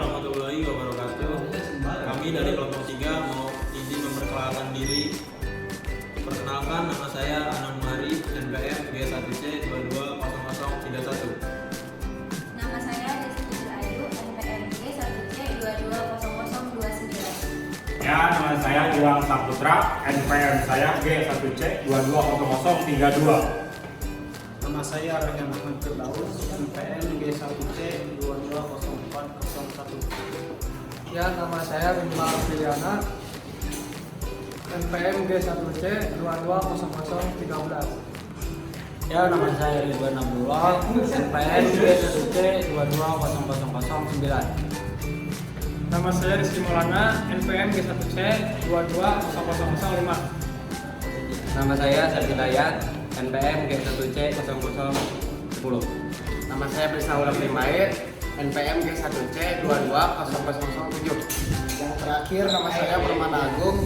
warahmatullahi wabarakatuh. Kami dari kelompok 3 mau izin memperkenalkan diri. Perkenalkan, nama saya Anang Mari, NPM G1C 220031. Nama saya Desti Ayu, NPM G1C 220029. Ya, nama saya Iwan Saputra, NPM saya G1C 220032. Nama saya Rayhan Ahmad Firdaus, NPM G1C 220401. Ya, nama saya Rimba Filiana, NPM G1C 220013. Ya, nama saya Ridwan Abdullah, NPM G1C 220009. Nama saya Rizky Maulana, NPM G1C 220005. Nama saya Sarki Dayat, NPM G1C 0010. Nama saya Prisnaula Primair, NPM G1C 220007. Yang terakhir nama saya Permana Agung,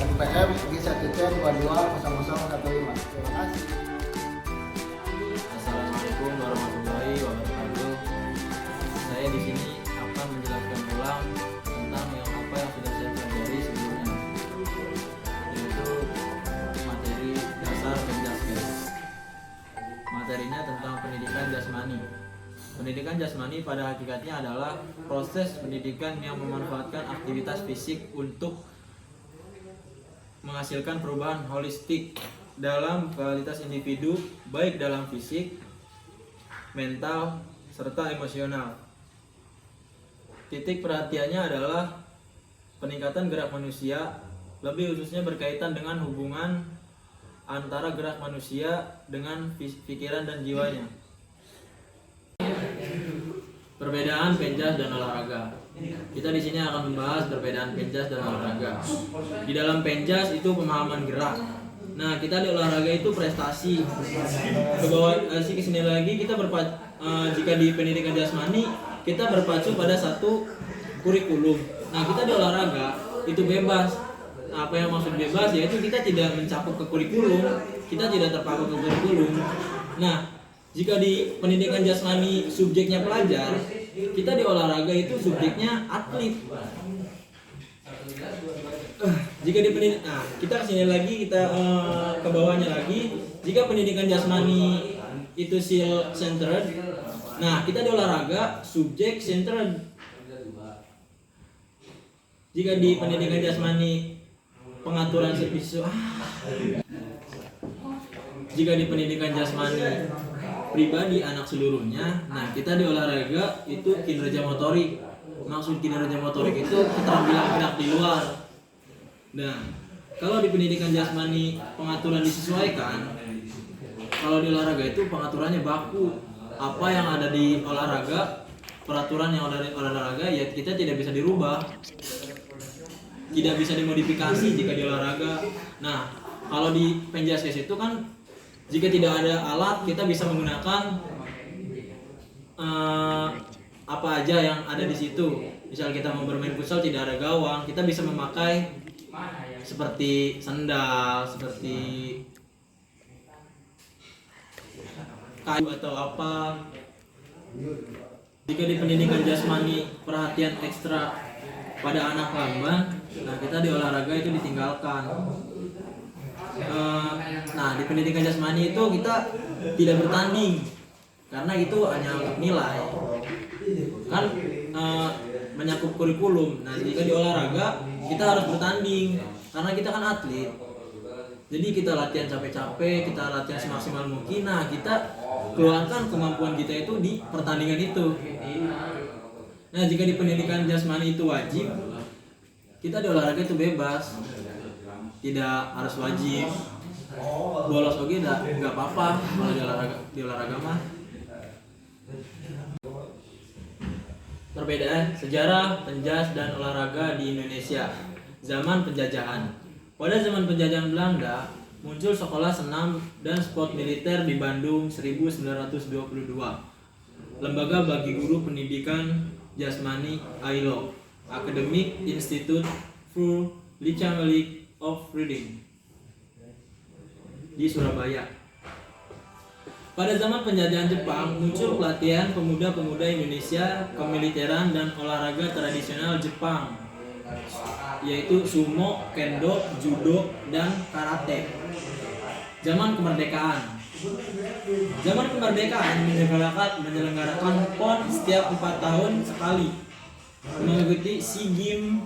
NPM G1C 220015. Terima kasih. Assalamualaikum warahmatullahi wabarakatuh. Saya di sini akan menjelaskan ulang tentang apa yang sudah saya pelajari sebelumnya, yaitu materi dasar Penjaskes. Materinya tentang pendidikan jasmani. Pendidikan jasmani pada hakikatnya adalah proses pendidikan yang memanfaatkan aktivitas fisik untuk menghasilkan perubahan holistik dalam kualitas individu, baik dalam fisik, mental, serta emosional. Titik perhatiannya adalah peningkatan gerak manusia, lebih khususnya berkaitan dengan hubungan antara gerak manusia dengan pikiran dan jiwanya. Perbedaan penjas dan olahraga. Kita di sini akan membahas perbedaan penjas dan olahraga. Di dalam penjas itu pemahaman gerak. Nah, kita di olahraga itu prestasi. Ke sini lagi kita jika di pendidikan jasmani kita berpacu pada satu kurikulum. Nah, kita di olahraga itu bebas. Nah, apa yang maksud bebas yaitu kita tidak mencakup ke kurikulum, kita tidak terpaku ke kurikulum. Nah, jika di pendidikan jasmani subjeknya pelajar, kita di olahraga itu subjeknya atlet. Jika di pendidikan, kita kesini lagi, kita ke bawahnya lagi. Jika pendidikan jasmani itu skill centered, nah kita di olahraga subjek centered. Jika di pendidikan jasmani pengaturan visual, jika di pendidikan jasmani pribadi anak seluruhnya, nah kita di olahraga itu kinerja motorik. Maksud kinerja motorik itu keterampilan gerak di luar. Nah, kalau di pendidikan jasmani pengaturan disesuaikan, kalau di olahraga itu pengaturannya baku. Apa yang ada di olahraga, peraturan yang ada di olahraga ya kita tidak bisa dirubah, tidak bisa dimodifikasi jika di olahraga. Nah, kalau di Penjaskes itu kan jika tidak ada alat kita bisa menggunakan apa aja yang ada di situ. Misal kita mau bermain futsal tidak ada gawang, kita bisa memakai seperti sendal, seperti kayu atau apa. Jika di pendidikan jasmani perhatian ekstra pada anak lamban, nah kita di olahraga itu ditinggalkan. Nah, di pendidikan jasmani itu kita tidak bertanding karena itu hanya untuk nilai, kan menyakup kurikulum. Nah, jika di olahraga kita harus bertanding karena kita kan atlet. Jadi kita latihan capek-capek, kita latihan semaksimal mungkin. Nah, kita keluarkan kemampuan kita itu di pertandingan itu. Nah, jika di pendidikan jasmani itu wajib, kita di olahraga itu bebas, tidak harus wajib. Bolos oke nggak apa-apa kalau di olahraga mah. Perbedaan sejarah penjas dan olahraga di Indonesia. Zaman penjajahan. Pada zaman penjajahan Belanda, muncul sekolah senam dan sport militer di Bandung 1922. Lembaga bagi guru pendidikan jasmani AILO, Academic Institute for League of Reading di Surabaya. Pada zaman penjajahan Jepang, muncul pelatihan pemuda-pemuda Indonesia kemiliteran dan olahraga tradisional Jepang, yaitu sumo, kendo, judo, dan karate. Zaman kemerdekaan. Zaman kemerdekaan menyelenggarakan PON setiap 4 tahun sekali, mengikuti SEA Games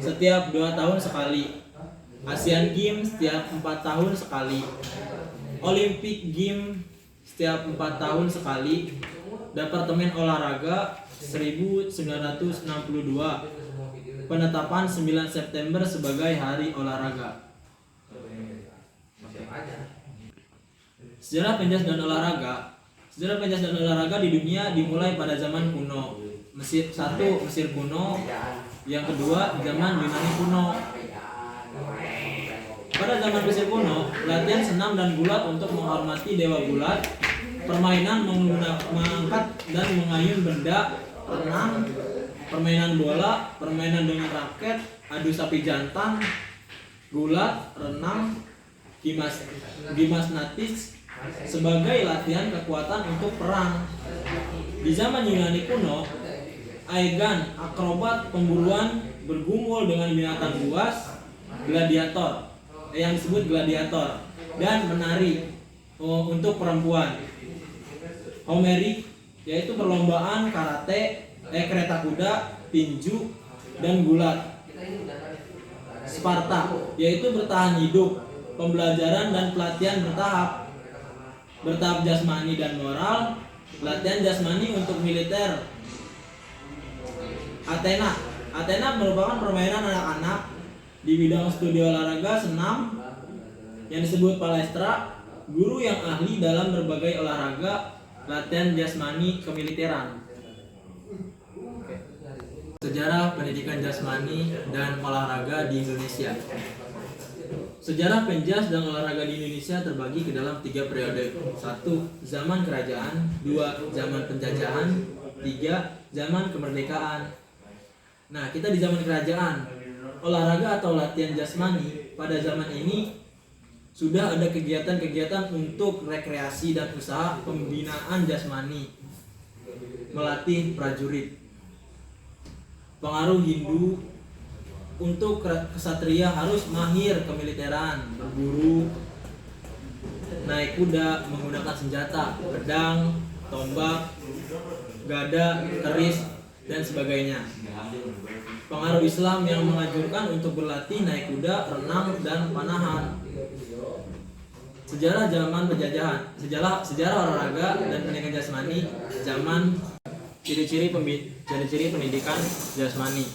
setiap 2 tahun sekali, Asian Games setiap 4 tahun sekali, Olympic Games setiap 4 tahun sekali, Departemen Olahraga 1962, penetapan 9 September sebagai Hari Olahraga. Sejarah penjas dan olahraga. Sejarah penjas dan olahraga di dunia dimulai pada zaman kuno. Mesir kuno, yang kedua zaman Yunani kuno. Pada zaman Mesir kuno, latihan senam dan gulat untuk menghormati dewa gulat, permainan mengangkat dan mengayun benda, renang, permainan bola, permainan dengan raket, adu sapi jantan, gulat, renang, gimnastik sebagai latihan kekuatan untuk perang. Di zaman Yunani kuno, aegan, akrobat, pemburuan, bergumul dengan binatang buas, gladiator, yang disebut gladiator, dan menari untuk perempuan. Homerik, yaitu perlombaan karate, kereta kuda, tinju, dan gulat. Sparta, yaitu bertahan hidup, pembelajaran dan pelatihan bertahap jasmani dan moral, latihan jasmani untuk militer. Athena merupakan permainan anak-anak di bidang studi olahraga senam yang disebut palestra, guru yang ahli dalam berbagai olahraga, latihan jasmani kemiliteran. Sejarah pendidikan jasmani dan olahraga di Indonesia. Sejarah penjas dan olahraga di Indonesia terbagi ke dalam 3 periode. 1. Zaman kerajaan. 2. Zaman penjajahan. 3. Zaman kemerdekaan. Nah, kita di zaman kerajaan. Olahraga atau latihan jasmani pada zaman ini sudah ada kegiatan-kegiatan untuk rekreasi dan usaha pembinaan jasmani, melatih prajurit. Pengaruh Hindu untuk kesatria harus mahir kemiliteran, berburu, naik kuda, menggunakan senjata, pedang, tombak, gada, keris, dan sebagainya. Pengaruh Islam yang menganjurkan untuk berlatih naik kuda, renang, dan panahan. Sejarah zaman penjajahan. Sejarah olahraga dan pendidikan jasmani zaman. Ciri-ciri pendidikan jasmani.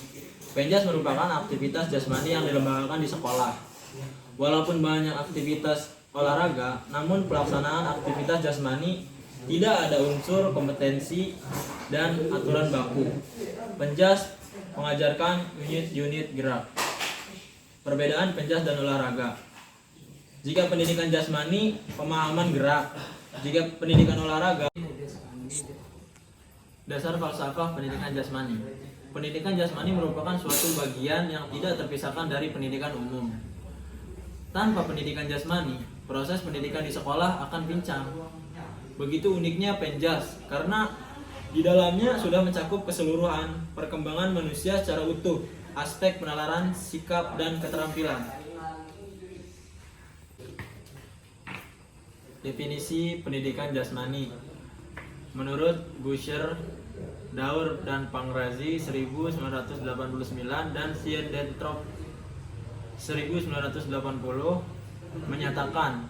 Penjas merupakan aktivitas jasmani yang dilembagakan di sekolah. Walaupun banyak aktivitas olahraga, namun pelaksanaan aktivitas jasmani tidak ada unsur kompetensi dan aturan baku. Penjas mengajarkan unit-unit gerak. Perbedaan penjas dan olahraga. Jika pendidikan jasmani, pemahaman gerak. Jika pendidikan olahraga, dasar falsafah pendidikan jasmani. Pendidikan jasmani merupakan suatu bagian yang tidak terpisahkan dari pendidikan umum. Tanpa pendidikan jasmani, proses pendidikan di sekolah akan pincang. Begitu uniknya penjas, karena di dalamnya sudah mencakup keseluruhan perkembangan manusia secara utuh, aspek penalaran, sikap, dan keterampilan. Definisi pendidikan jasmani. Menurut Buscher, Daur dan Pangrazi 1989 dan Siendentrop 1980 menyatakan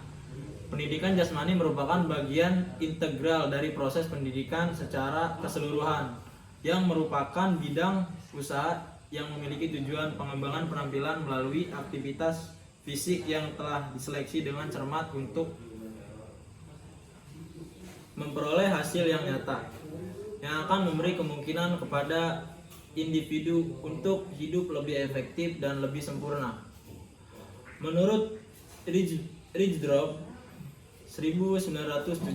pendidikan jasmani merupakan bagian integral dari proses pendidikan secara keseluruhan yang merupakan bidang usaha yang memiliki tujuan pengembangan penampilan melalui aktivitas fisik yang telah diseleksi dengan cermat untuk memperoleh hasil yang nyata yang akan memberi kemungkinan kepada individu untuk hidup lebih efektif dan lebih sempurna. Menurut Ridgedorf 1975,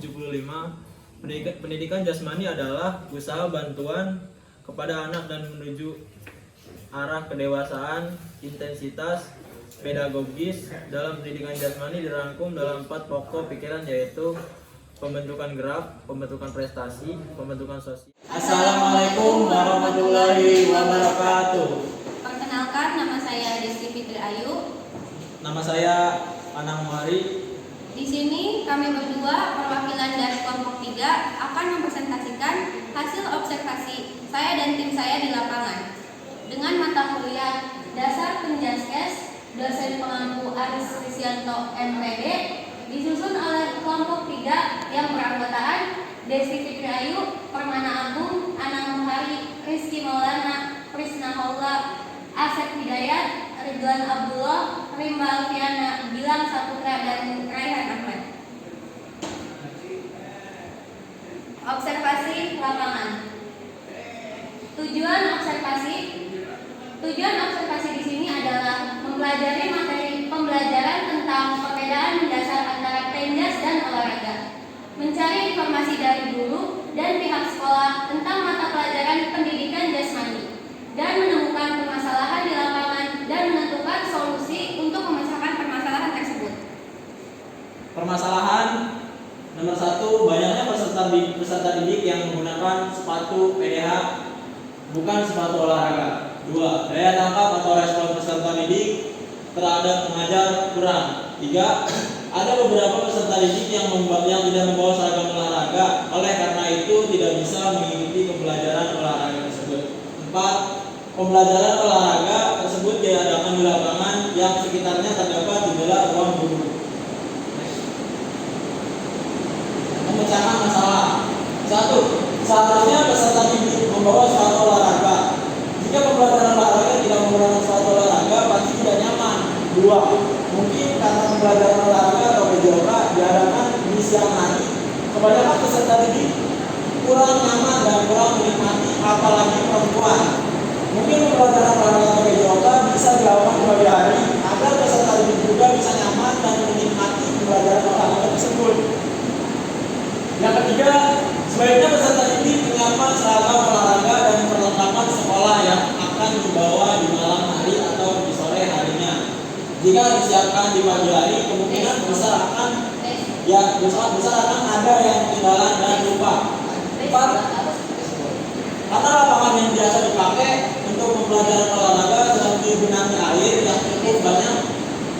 pendidikan jasmani adalah usaha bantuan kepada anak dan menuju arah kedewasaan. Intensitas pedagogis dalam pendidikan jasmani dirangkum dalam 4 pokok pikiran, yaitu pembentukan graf, pembentukan prestasi, pembentukan sosial. Assalamualaikum warahmatullahi wabarakatuh. Perkenalkan, nama saya Desti Fitri Ayu. Nama saya Anang Muhari. Di sini kami berdua perwakilan dari kelompok 3 akan mempresentasikan hasil observasi saya dan tim saya di lapangan dengan mata kuliah Dasar Penjaskes dosen pengampu Aris Risyanto MPD, disusun oleh kelompok 3 yang beranggotaan Desti Fitri Ayu, Permana Agung, Anang Muhari, Rizky Maulana, Prisna Haula, Asep Hidayat, Ridwan Abdullah, Rimba Alfiana, Gilang Saputra, dan Raihan Ahmad. Observasi lapangan. Tujuan observasi di sini adalah mempelajari materi pembelajaran tentang perbedaan mendasar antara penjas dan olahraga, mencari informasi dari guru dan pihak sekolah tentang mata pelajaran pendidikan jasmani, dan menemukan permasalahan di lapangan dan menentukan solusi untuk memecahkan permasalahan tersebut. Permasalahan nomor 1, banyaknya peserta didik yang menggunakan sepatu PDH bukan sepatu olahraga. 2, daya tangkap atau respon peserta didik terhadap pengajar kurang. 3, ada beberapa peserta didik yang tidak membawa seragam olahraga, oleh karena itu tidak bisa mengikuti pembelajaran olahraga tersebut. 4, pembelajaran olahraga tersebut diadakan di lapangan yang sekitarnya terdapat jendela ruang guru. Memecahkan masalah. 1, seharusnya peserta didik membawa sepatu olahraga. Jika pembelajaran olahraga tidak menggunakan sepatu olahraga, pasti tidak nyaman. 2, mungkin karena pembelajaran olahraga atau PJOK diadakan di siang hari, kebanyakan peserta didik kurang nyaman dan kurang menikmati, apalagi perempuan. Mungkin pembelajaran olahraga atau PJOK bisa dilakukan di pagi hari agar peserta didik juga bisa nyaman dan menikmati pembelajaran olahraga tersebut. Yang ketiga, sebaiknya peserta didik menyiapkan seragam olahraga dan perlengkapan sekolah yang akan dibawa di malam hari atau di sore harinya. Jika disiapkan di pagi hari, kemungkinan besar akan ada yang ketinggalan dan lupa. 4, karena lapangan yang biasa dipakai untuk pembelajaran olahraga sedang digenangi air yang cukup banyak,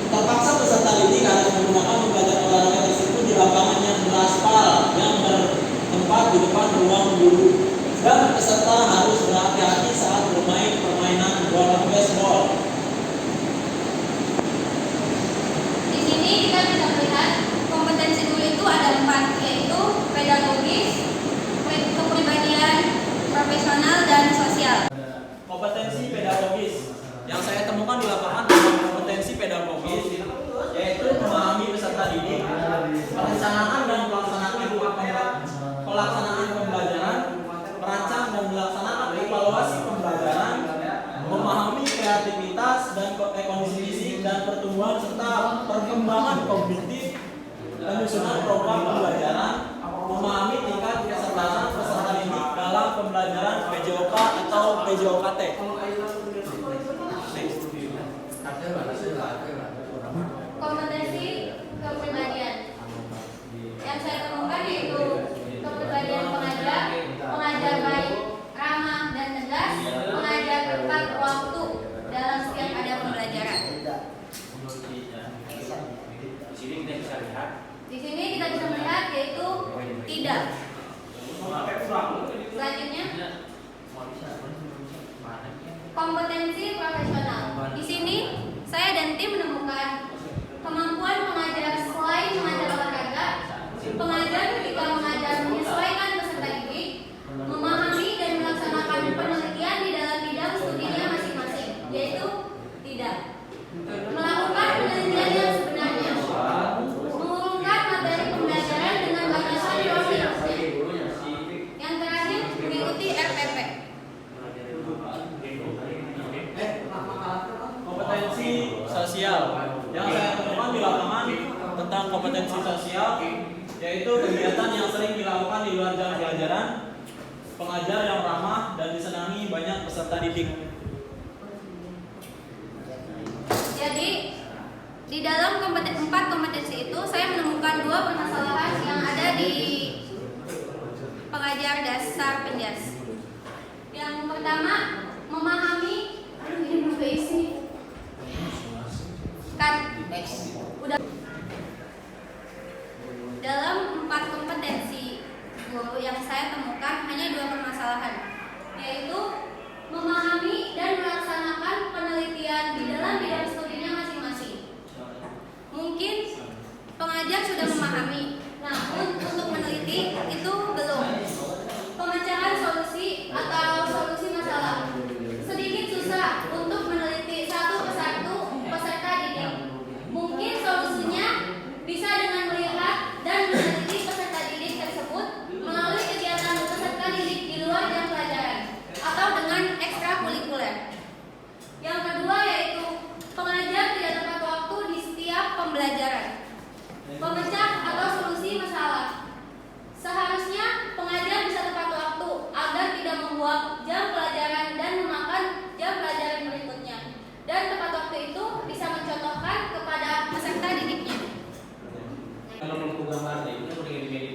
terpaksa peserta didik harus menggunakan pembelajaran olahraga tersebut di lapangan yang beraspal yang bertempat di depan ruang guru, dan peserta harus berhati-hati saat bermain permainan bola baseball. Di sini kita bisa melihat kompetensi guru itu ada 4, yaitu pedagogis, kepribadian, profesional, dan sosial. Kompetensi pedagogis yang saya temukan di lapangan adalah kompetensi pedagogis, yaitu memahami peserta didik, perencanaan dan pelaksanaan pembelajaran, merancang dan melaksanakan evaluasi pembelajaran, memahami kreativitas dan kondisi fisik dan pertumbuhan serta perkembangan kognitif, penyusunan program pembelajaran, memahami tingkat kesertasan peserta didik dalam pembelajaran PJOK atau PJOKT. Kompetensi kepribadian yang saya temukan yaitu kepribadian pengajar baik, ramah dan tegas, pengajar tepat waktu dalam setiap ada pembelajaran. Di sini kita bisa melihat yaitu tidak. Selanjutnya, kompetensi profesional. Di sini saya dan tim menemukan kemampuan pengajar selain mengajar olahraga, pengajar ketika mengajar menyesuaikan peserta didik, memahami dan melaksanakan penelitian di dalam bidang studinya masing-masing, yaitu tidak. Melakukan penelitian yang sebenarnya, mengurungkan materi pembelajaran dengan batasan profilnya. Yang terakhir, mengikuti RPP. Kompetensi sosial yang saya temukan di lapangan tentang kompetensi sosial, yaitu kegiatan yang sering dilakukan di luar jam pelajaran, pengajar yang ramah dan disenangi banyak peserta didik. Jadi Di dalam empat kompetensi itu saya menemukan 2 permasalahan yang ada di pengajar dasar penjas. Yang pertama, memahami dalam 4 kompetensi guru yang saya temukan hanya 2 permasalahan, yaitu memahami dan melaksanakan penelitian di dalam bidang studinya masing-masing. Mungkin pengajar sudah memahami, namun untuk meneliti itu belum. Pemecahan solusi atau solusi masalah sedikit susah untuk meneliti satu persatu peserta didik. Mungkin solusinya bisa dengan melihat dan meneliti peserta didik tersebut melalui kegiatan peserta didik di luar jam pelajaran atau dengan ekstrakurikuler. Yang kedua yaitu pengajar tidak tepat waktu di setiap pembelajaran. Pemecah atau solusi masalah. Seharusnya pengajar bisa tepat waktu agar tidak membuang jam pelajaran dan memakan jam pelajaran berikutnya. Dan tepat waktu itu bisa mencontohkan kepada peserta didiknya.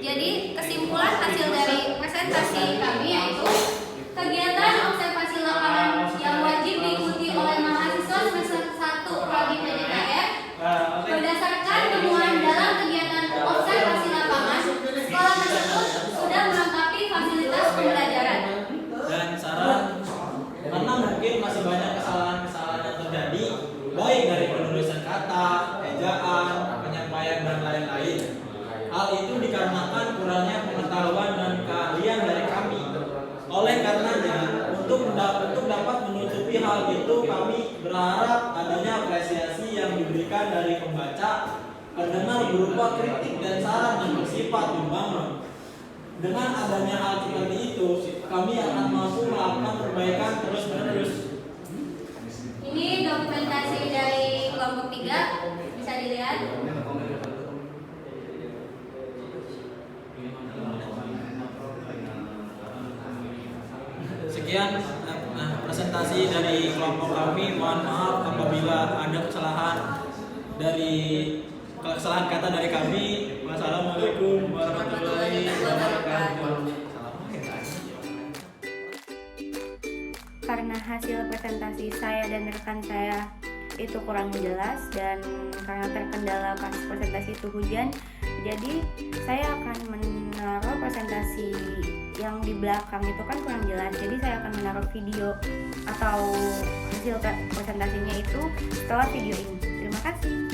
Jadi kesimpulan hasil dari presentasi kami yaitu kegiatan observasi lapangan yang wajib diikuti oleh mahasiswa semester 1 prodi PDKR berdasarkan temuan dalam kegiatan observasi lapangan, sekolah tersebut sudah melengkapi fasilitas pembelajaran. Dan saran, karena mungkin masih banyak kesalahan-kesalahan yang terjadi, baik dari penulisan kata, ejaan, penyampaian dan lain-lain. Hal itu dikarenakan kurangnya pengetahuan dan keahlian dari kami. Oleh karenanya, untuk dapat menutupi hal itu, kami berharap adanya apresiasi yang diberikan dari pembaca, pendengar berupa kritik dan saran yang bersifat membangun. Dengan adanya hal seperti itu, kami akan mampu melakukan perbaikan terus-menerus. Ini dokumentasi dari kelompok 3, bisa dilihat. Sekian presentasi dari kelompok kami. Mohon maaf apabila ada kesalahan kata dari kami. Wassalamualaikum warahmatullahi wabarakatuh. Karena hasil presentasi saya dan rekan saya itu kurang jelas dan karena terkendala pas presentasi itu hujan, jadi saya akan menaruh presentasi yang di belakang itu kan kurang jelas, jadi saya akan menaruh video atau hasil presentasinya itu setelah video ini. Terima kasih.